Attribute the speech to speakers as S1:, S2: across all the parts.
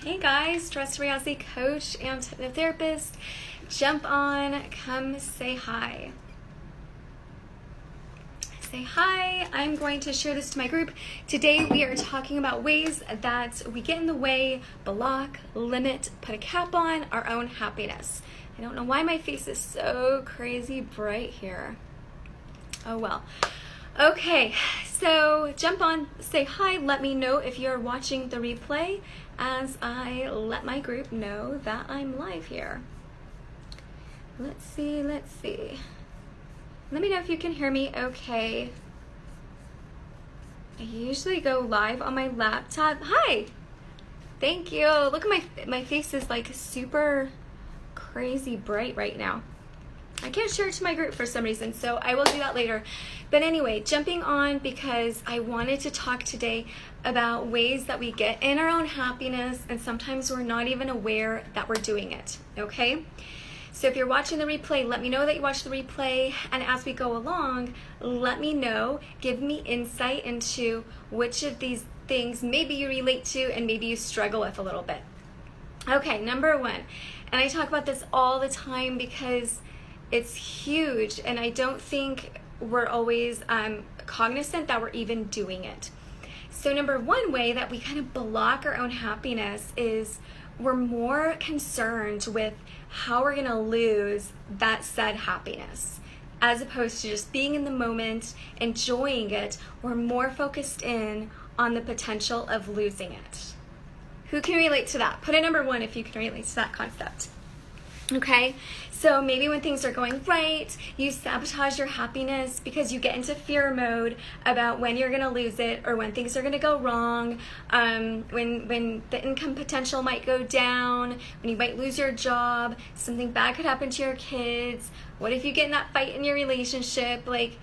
S1: Hey guys, stress reality coach and hypnotherapist. Jump on, come say hi. Say hi. I'm going to share this to my group. Today we are talking about ways that we get in the way, block, limit, put a cap on our own happiness. I don't know why my face is so crazy bright here. Oh well. Okay, so jump on, say hi, let me know if you're watching the replay as I let my group know that I'm live here. Let's see. Let me know if you can hear me okay. I usually go live on my laptop. Hi! Thank you. Look at my face is like super crazy bright right now. I can't share it to my group for some reason, so I will do that later. But anyway, jumping on because I wanted to talk today about ways that we get in our own happiness and sometimes we're not even aware that we're doing it, okay? So if you're watching the replay, let me know that you watched the replay, and as we go along, let me know, give me insight into which of these things maybe you relate to and maybe you struggle with a little bit. Okay, number one, and I talk about this all the time because it's huge, and I don't think we're always cognizant that we're even doing it. So number one way that we kind of block our own happiness is we're more concerned with how we're going to lose that said happiness. As opposed to just being in the moment, enjoying it, we're more focused in on the potential of losing it. Who can relate to that? Put a number one if you can relate to that concept. Okay, so maybe when things are going right, you sabotage your happiness because you get into fear mode about when you're going to lose it or when things are going to go wrong, when the income potential might go down, when you might lose your job, something bad could happen to your kids. What if you get in that fight in your relationship? Like,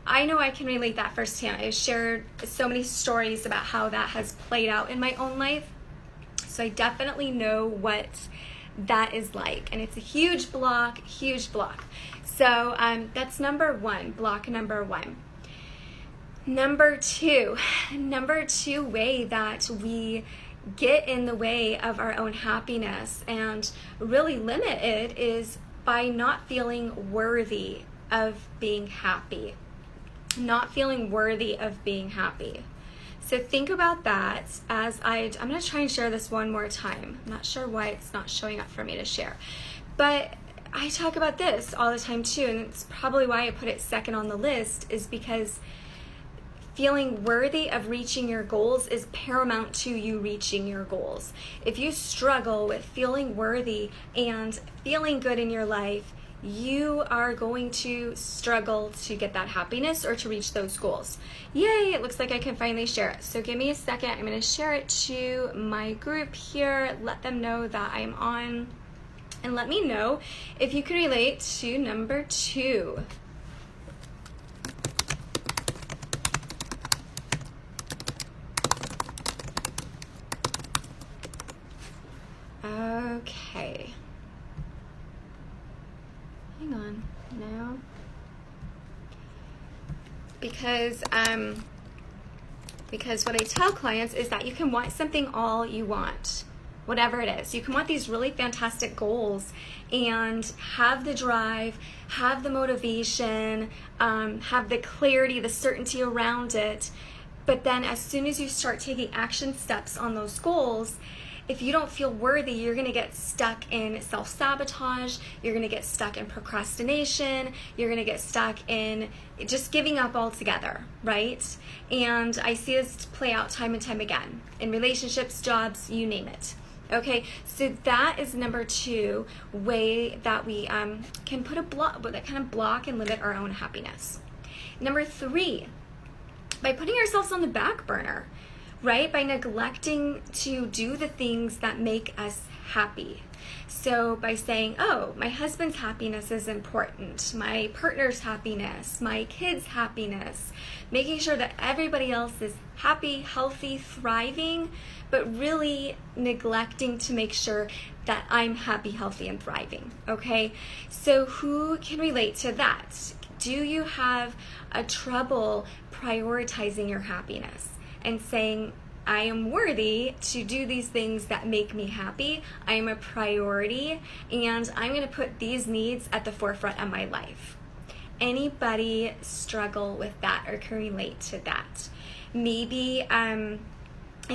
S1: I know I can relate that firsthand. I've shared so many stories about how that has played out in my own life. So I definitely know what that is like, and it's a huge block. So that's number one, block number one. Number two way that we get in the way of our own happiness and really limit it is by not feeling worthy of being happy. So think about that as I'm going to try and share this one more time. I'm not sure why it's not showing up for me to share. But I talk about this all the time too, and it's probably why I put it second on the list, is because feeling worthy of reaching your goals is paramount to you reaching your goals. If you struggle with feeling worthy and feeling good in your life, you are going to struggle to get that happiness or to reach those goals. Yay, it looks like I can finally share it. So give me a second. I'm going to share it to my group here, let them know that I'm on, and let me know if you can relate to number two. Okay. Hang on, no. Because what I tell clients is that you can want something all you want, whatever it is. You can want these really fantastic goals and have the drive, have the motivation, have the clarity, the certainty around it. But then as soon as you start taking action steps on those goals, if you don't feel worthy, you're going to get stuck in self-sabotage, you're going to get stuck in procrastination, you're going to get stuck in just giving up altogether, right? And I see this play out time and time again in relationships, jobs, you name it. Okay, so that is number two way that we can put a block, that kind of block and limit our own happiness. Number three, by putting ourselves on the back burner. Right? By neglecting to do the things that make us happy. So by saying, oh, my husband's happiness is important, my partner's happiness, my kids' happiness, making sure that everybody else is happy, healthy, thriving, but really neglecting to make sure that I'm happy, healthy, and thriving. Okay? So who can relate to that? Do you have a trouble prioritizing your happiness? And saying, I am worthy to do these things that make me happy. I am a priority, and I'm going to put these needs at the forefront of my life. Anybody struggle with that or can relate to that? Maybe I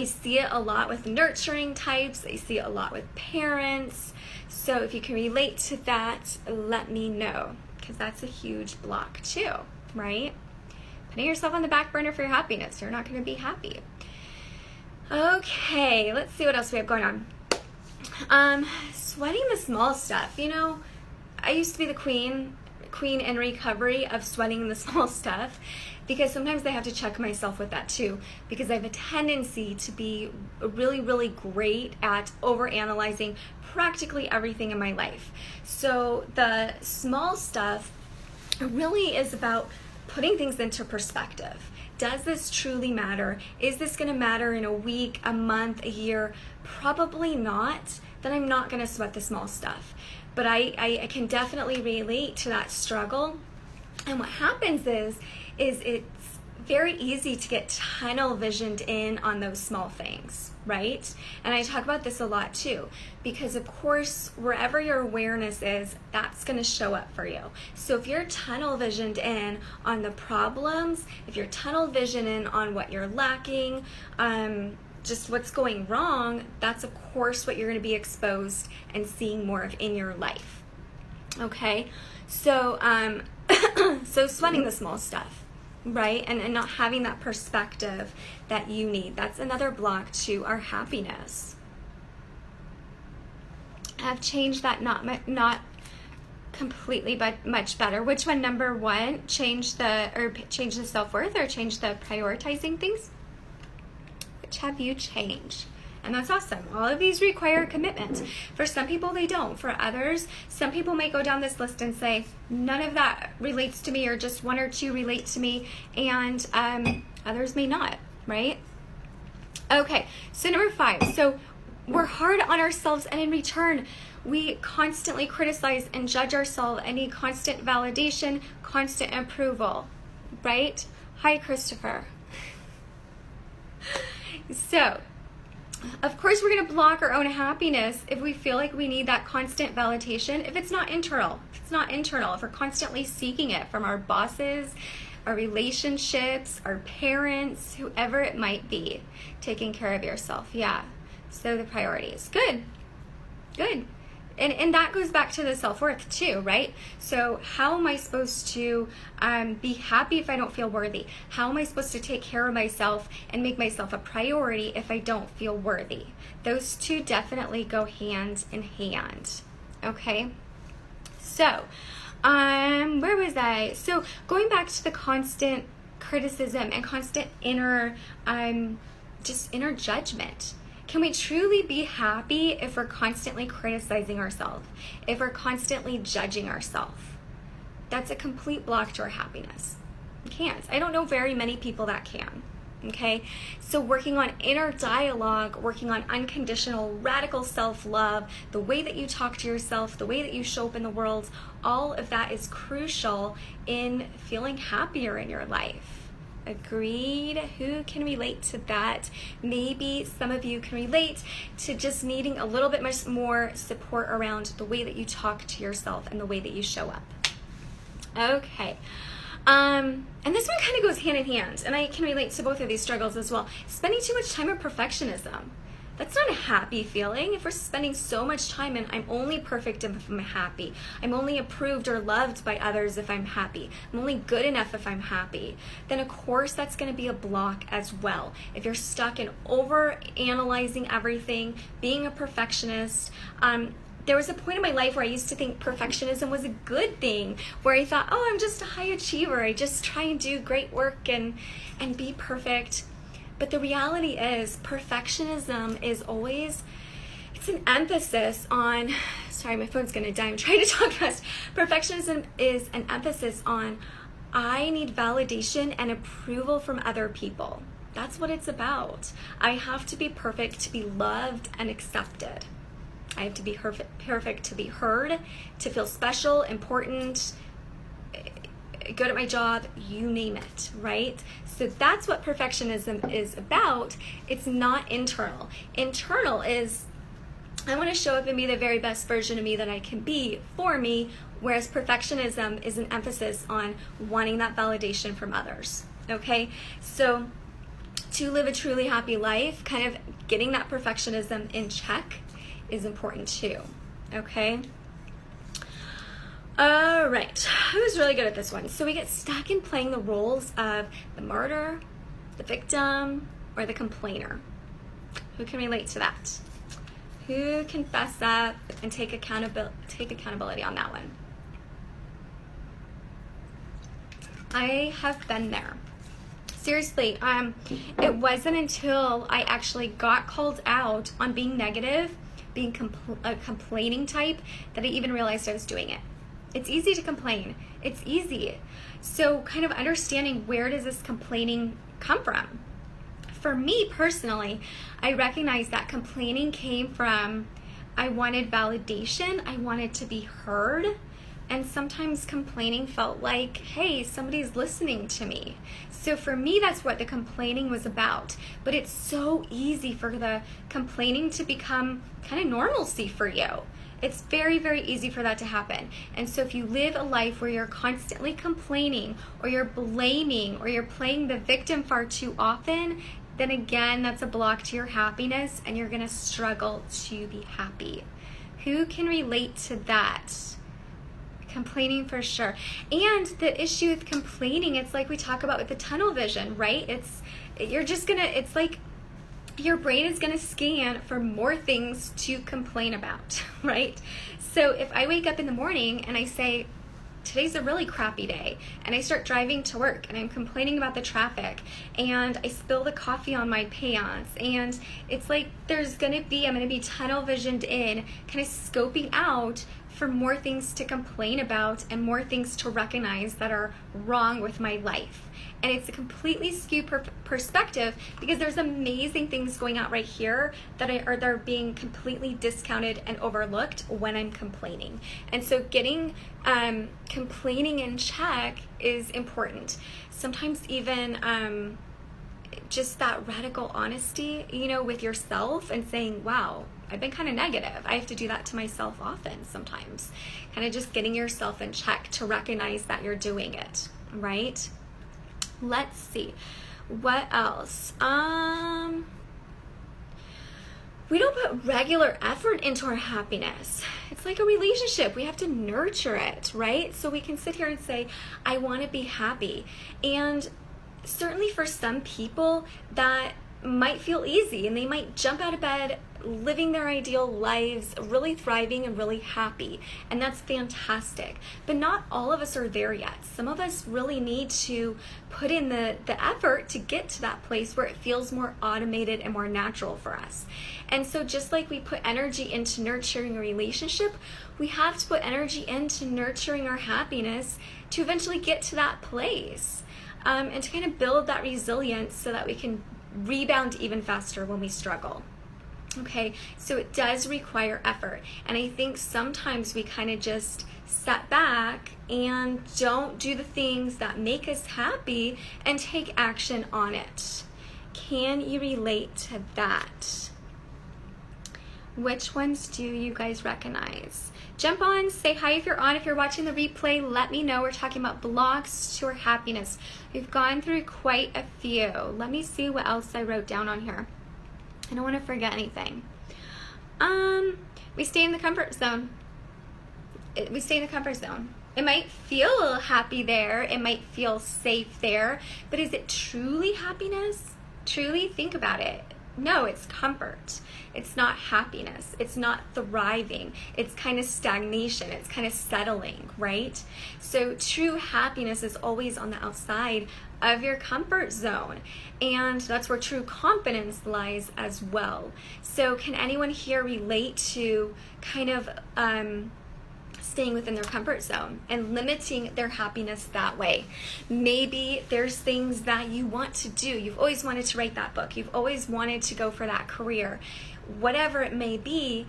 S1: see it a lot with nurturing types. I see it a lot with parents. So if you can relate to that, let me know, because that's a huge block too, right? Putting yourself on the back burner for your happiness. You're not going to be happy. Okay, let's see what else we have going on. Sweating the small stuff. You know, I used to be the queen in recovery of sweating the small stuff, because sometimes I have to check myself with that too, because I have a tendency to be really, really great at overanalyzing practically everything in my life. So the small stuff really is about putting things into perspective. Does this truly matter? Is this going to matter in a week, a month, a year? Probably not. Then I'm not going to sweat the small stuff. But I can definitely relate to that struggle. And what happens is it's very easy to get tunnel visioned in on those small things, right? And I talk about this a lot too, because of course, wherever your awareness is, that's going to show up for you. So if you're tunnel visioned in on the problems, if you're tunnel visioned in on what you're lacking, just what's going wrong, that's of course what you're going to be exposed and seeing more of in your life. Okay, so so sweating the small stuff, right? And not having that perspective that you need. That's another block to our happiness. I've changed that not completely, but much better. Which one? Number one, change the self-worth, or change the prioritizing things? Which have you changed? And that's awesome. All of these require commitment. For some people, they don't. For others, some people may go down this list and say, none of that relates to me, or just one or two relate to me, and others may not, right? Okay, so number 5. So we're hard on ourselves, and in return, we constantly criticize and judge ourselves and need constant validation, constant approval, right? Hi, Christopher. So, of course, we're going to block our own happiness if we feel like we need that constant validation. If it's not internal, if we're constantly seeking it from our bosses, our relationships, our parents, whoever it might be, taking care of yourself. Yeah. So the priorities. Good. And that goes back to the self-worth too, right? So how am I supposed to be happy if I don't feel worthy? How am I supposed to take care of myself and make myself a priority if I don't feel worthy? Those two definitely go hand in hand, okay? So, where was I? So going back to the constant criticism and constant inner judgment. Can we truly be happy if we're constantly criticizing ourselves, if we're constantly judging ourselves? That's a complete block to our happiness. We can't. I don't know very many people that can. Okay? So working on inner dialogue, working on unconditional, radical self-love, the way that you talk to yourself, the way that you show up in the world, all of that is crucial in feeling happier in your life. Agreed. Who can relate to that? Maybe some of you can relate to just needing a little bit much more support around the way that you talk to yourself and the way that you show up. Okay. And this one kind of goes hand in hand, and I can relate to both of these struggles as well. Spending too much time on perfectionism. That's not a happy feeling. If we're spending so much time and I'm only perfect if I'm happy, I'm only approved or loved by others if I'm happy, I'm only good enough if I'm happy, then of course that's going to be a block as well. If you're stuck in over analyzing everything, being a perfectionist, there was a point in my life where I used to think perfectionism was a good thing, where I thought, oh, I'm just a high achiever. I just try and do great work and be perfect. But the reality is perfectionism is always, it's an emphasis on, sorry, my phone's going to die. I'm trying to talk fast. Perfectionism is an emphasis on, I need validation and approval from other people. That's what it's about. I have to be perfect to be loved and accepted. I have to be perfect to be heard, to feel special, important, good at my job, you name it, right? So that's what perfectionism is about. It's not internal. Internal is, I want to show up and be the very best version of me that I can be for me, whereas perfectionism is an emphasis on wanting that validation from others, okay? So to live a truly happy life, kind of getting that perfectionism in check is important too, okay? All right, I was really good at this one. So we get stuck in playing the roles of the martyr, the victim, or the complainer. Who can relate to that? Who can fess up and take accountability on that one? I have been there. Seriously, it wasn't until I actually got called out on being negative, being a complaining type, that I even realized I was doing it. It's easy to complain. It's easy. So kind of understanding, where does this complaining come from? For me personally, I recognize that complaining came from, I wanted validation, I wanted to be heard, and sometimes complaining felt like, hey, somebody's listening to me. So for me, that's what the complaining was about. But it's so easy for the complaining to become kind of normalcy for you. It's very, very easy for that to happen. And so if you live a life where you're constantly complaining, or you're blaming, or you're playing the victim far too often, then again, that's a block to your happiness, and you're gonna struggle to be happy. Who can relate to that? Complaining for sure. And the issue with complaining, it's like we talk about with the tunnel vision, right? It's like your brain is gonna scan for more things to complain about, right? So if I wake up in the morning and I say, today's a really crappy day, and I start driving to work and I'm complaining about the traffic, and I spill the coffee on my pants, and it's like I'm gonna be tunnel visioned in, kind of scoping out for more things to complain about and more things to recognize that are wrong with my life. And it's a completely skewed perspective, because there's amazing things going out right here that are being completely discounted and overlooked when I'm complaining. And so getting complaining in check is important. Sometimes even just that radical honesty, with yourself, and saying, wow, I've been kind of negative. I have to do that to myself often sometimes. Kind of just getting yourself in check to recognize that you're doing it, right? Let's see. What else? We don't put regular effort into our happiness. It's like a relationship. We have to nurture it, right? So we can sit here and say, I want to be happy. And certainly for some people, that might feel easy, and they might jump out of bed living their ideal lives, really thriving and really happy, and that's fantastic. But not all of us are there yet. Some of us really need to put in the effort to get to that place where it feels more automated and more natural for us. And so just like we put energy into nurturing a relationship, we have to put energy into nurturing our happiness to eventually get to that place, and to kind of build that resilience so that we can rebound even faster when we struggle. Okay, so it does require effort. And I think sometimes we kind of just step back and don't do the things that make us happy and take action on it. Can you relate to that? Which ones do you guys recognize? Jump on, say hi if you're on. If you're watching the replay, let me know. We're talking about blocks to our happiness. We've gone through quite a few. Let me see what else I wrote down on here. I don't want to forget anything. We stay in the comfort zone. We stay in the comfort zone. It might feel happy there. It might feel safe there. But is it truly happiness? Truly think about it. No, it's comfort. It's not happiness. It's not thriving. It's kind of stagnation. It's kind of settling, right? So true happiness is always on the outside of your comfort zone. And that's where true confidence lies as well. So can anyone here relate to kind of staying within their comfort zone and limiting their happiness that way? Maybe there's things that you want to do. You've always wanted to write that book. You've always wanted to go for that career, whatever it may be,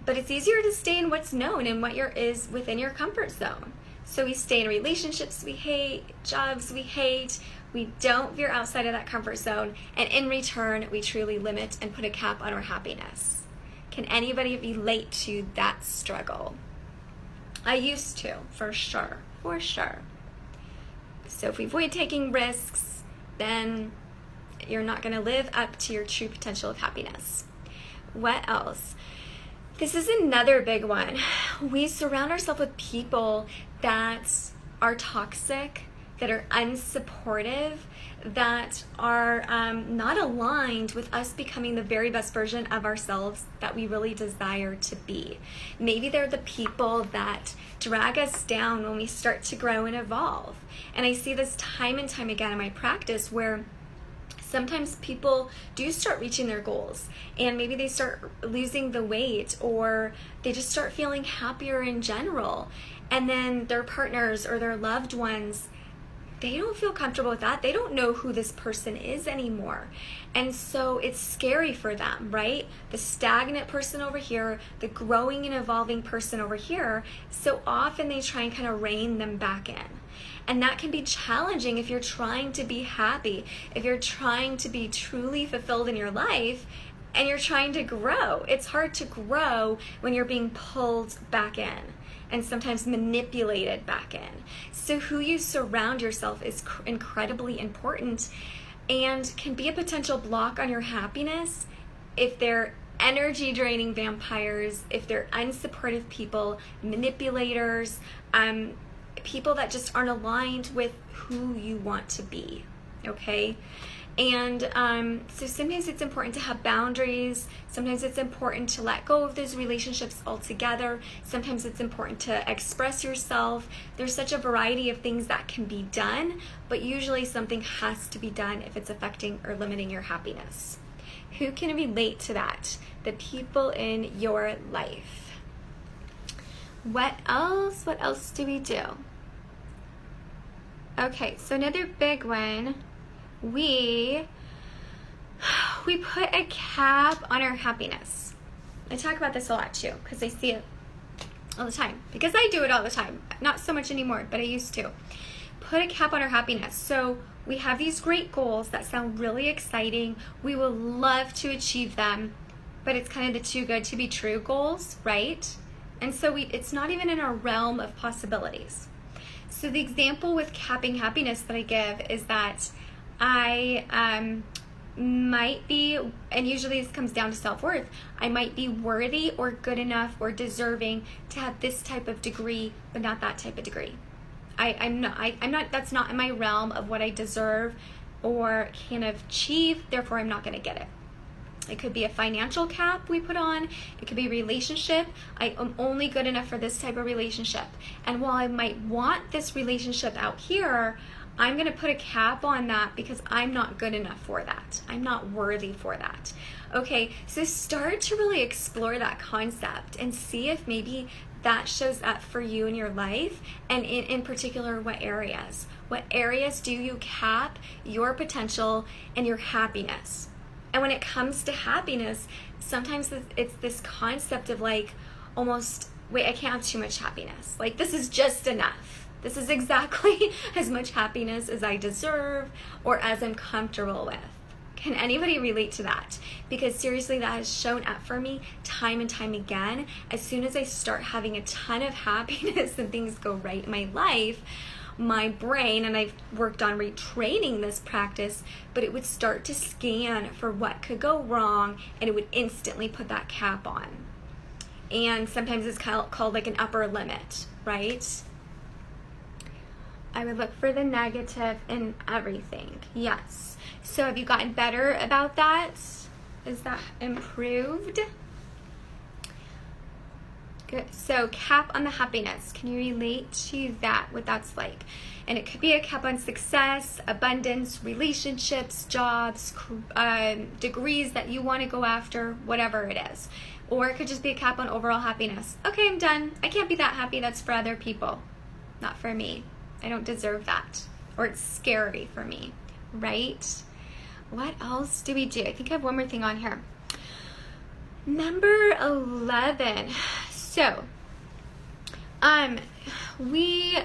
S1: but it's easier to stay in what's known and what is within your comfort zone. So we stay in relationships we hate, jobs we hate, we don't veer outside of that comfort zone, and in return, we truly limit and put a cap on our happiness. Can anybody relate to that struggle? I used to, for sure. So if we avoid taking risks, then you're not going to live up to your true potential of happiness. What else? This is another big one. We surround ourselves with people that are toxic, that are unsupportive, that are not aligned with us becoming the very best version of ourselves that we really desire to be. Maybe they're the people that drag us down when we start to grow and evolve. And I see this time and time again in my practice where sometimes people do start reaching their goals and maybe they start losing the weight or they just start feeling happier in general. And then their partners or their loved ones, they don't feel comfortable with that. They don't know who this person is anymore. And so it's scary for them, right? The stagnant person over here, the growing and evolving person over here. So often they try and kind of rein them back in. And that can be challenging if you're trying to be happy, if you're trying to be truly fulfilled in your life, and you're trying to grow. It's hard to grow when you're being pulled back in and sometimes manipulated back in. So who you surround yourself is incredibly important and can be a potential block on your happiness if they're energy draining vampires, if they're unsupportive people, manipulators, people that just aren't aligned with who you want to be, okay? And so sometimes it's important to have boundaries. Sometimes it's important to let go of those relationships altogether. Sometimes it's important to express yourself. There's such a variety of things that can be done, but usually something has to be done if it's affecting or limiting your happiness. Who can relate to that? The people in your life. What else? What else do we do? Okay, so another big one. We put a cap on our happiness. I talk about this a lot too because I see it all the time. Because I do it all the time. Not so much anymore, but I used to. Put a cap on our happiness. So we have these great goals that sound really exciting. We will love to achieve them, but it's kind of the too good to be true goals, right? And so it's not even in our realm of possibilities. So the example with capping happiness that I give is that I might be, and usually this comes down to self-worth, I might be worthy or good enough or deserving to have this type of degree, but not that type of degree. I'm not, that's not in my realm of what I deserve or can achieve, therefore I'm not going to get it. It could be a financial cap we put on. It could be a relationship. I am only good enough for this type of relationship. And while I might want this relationship out here, I'm going to put a cap on that because I'm not good enough for that. I'm not worthy for that. Okay, so start to really explore that concept and see if maybe that shows up for you in your life, and in particular, what areas. What areas do you cap your potential and your happiness? And when it comes to happiness, sometimes it's this concept of like almost, wait, I can't have too much happiness. Like this is just enough. This is exactly as much happiness as I deserve or as I'm comfortable with. Can anybody relate to that? Because seriously, that has shown up for me time and time again. As soon as I start having a ton of happiness and things go right in my life, my brain, and I've worked on retraining this practice, but it would start to scan for what could go wrong and it would instantly put that cap on. And sometimes it's called like an upper limit, right? I would look for the negative in everything. Yes. So have you gotten better about that? Is that improved? Good. So cap on the happiness. Can you relate to that, what that's like? And it could be a cap on success, abundance, relationships, jobs, degrees that you want to go after, whatever it is. Or it could just be a cap on overall happiness. Okay, I'm done. I can't be that happy. That's for other people, not for me. I don't deserve that. Or it's scary for me, right? What else do we do? I think I have one more thing on here. Number 11. So, we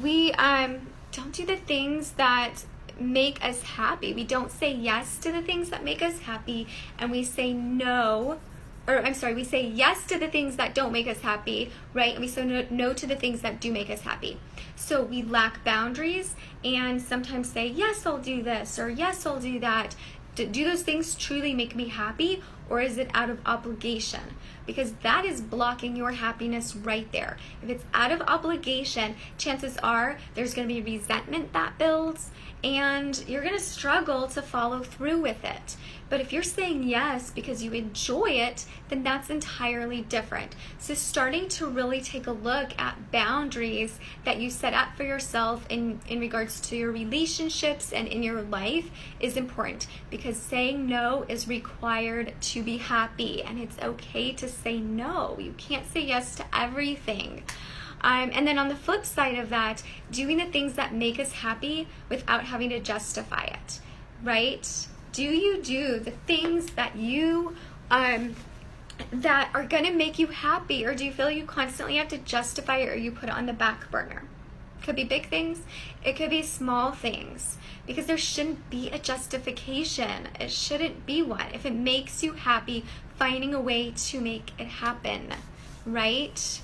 S1: we don't do the things that make us happy. We don't say yes to the things that make us happy, and we say no, or I'm sorry, we say yes to the things that don't make us happy, right? And we say no to the things that do make us happy. So we lack boundaries and sometimes say, yes, I'll do this, or yes, I'll do that. Do those things truly make me happy, or is it out of obligation? Because that is blocking your happiness right there. If it's out of obligation, chances are there's going to be resentment that builds, and you're going to struggle to follow through with it. But if you're saying yes because you enjoy it, then that's entirely different. So starting to really take a look at boundaries that you set up for yourself in regards to your relationships and in your life is important, because saying no is required to be happy, and it's okay to say no. You can't say yes to everything. And then on the flip side of that, doing the things that make us happy without having to justify it, right? Do you do the things that you that are going to make you happy, or do you feel you constantly have to justify it, or you put it on the back burner? It could be big things, it could be small things, because there shouldn't be a justification. It shouldn't be one. If it makes you happy, finding a way to make it happen, right?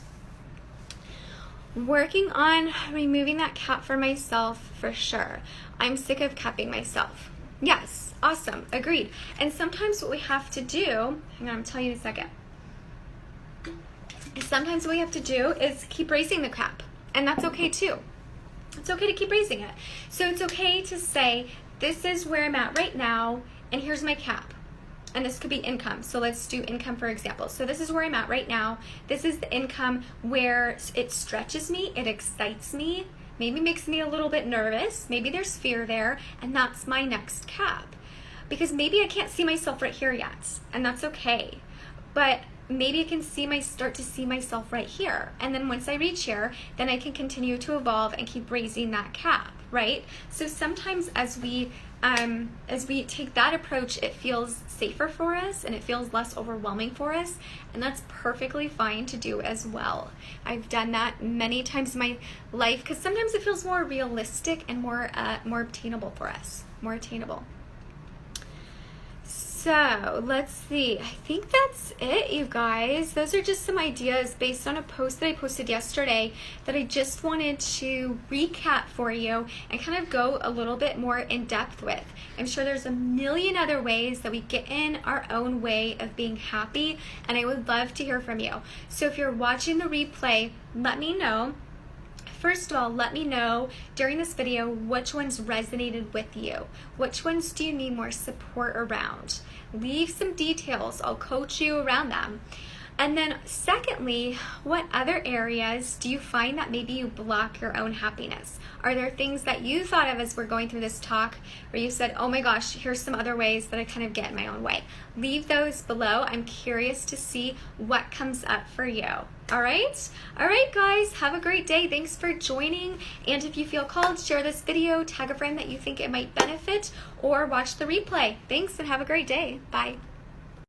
S1: Working on removing that cap for myself, for sure. I'm sick of capping myself. Yes, awesome, agreed. And sometimes what we have to do, hang on, I'll tell you in a second. Sometimes what we have to do is keep raising the cap, and that's okay too. It's okay to keep raising it. So it's okay to say, this is where I'm at right now, and here's my cap. And this could be income. So let's do income for example. So this is where I'm at right now. This is the income where it stretches me, it excites me, maybe makes me a little bit nervous, maybe there's fear there, and that's my next cap. Because maybe I can't see myself right here yet, and that's okay. But maybe I can start to see myself right here. And then once I reach here, then I can continue to evolve and keep raising that cap, right? So sometimes as we take that approach, it feels safer for us and it feels less overwhelming for us, and that's perfectly fine to do as well. I've done that many times in my life because sometimes it feels more realistic and more obtainable for us, more attainable. So let's see, I think that's it, you guys. Those are just some ideas based on a post that I posted yesterday that I just wanted to recap for you and kind of go a little bit more in depth with. I'm sure there's a million other ways that we get in our own way of being happy, and I would love to hear from you. So if you're watching the replay, let me know. First of all, let me know during this video which ones resonated with you. Which ones do you need more support around? Leave some details. I'll coach you around them. And then secondly, what other areas do you find that maybe you block your own happiness? Are there things that you thought of as we're going through this talk where you said, oh my gosh, here's some other ways that I kind of get in my own way? Leave those below. I'm curious to see what comes up for you. All right? All right, guys, have a great day. Thanks for joining. And if you feel called, share this video, tag a friend that you think it might benefit, or watch the replay. Thanks and have a great day. Bye.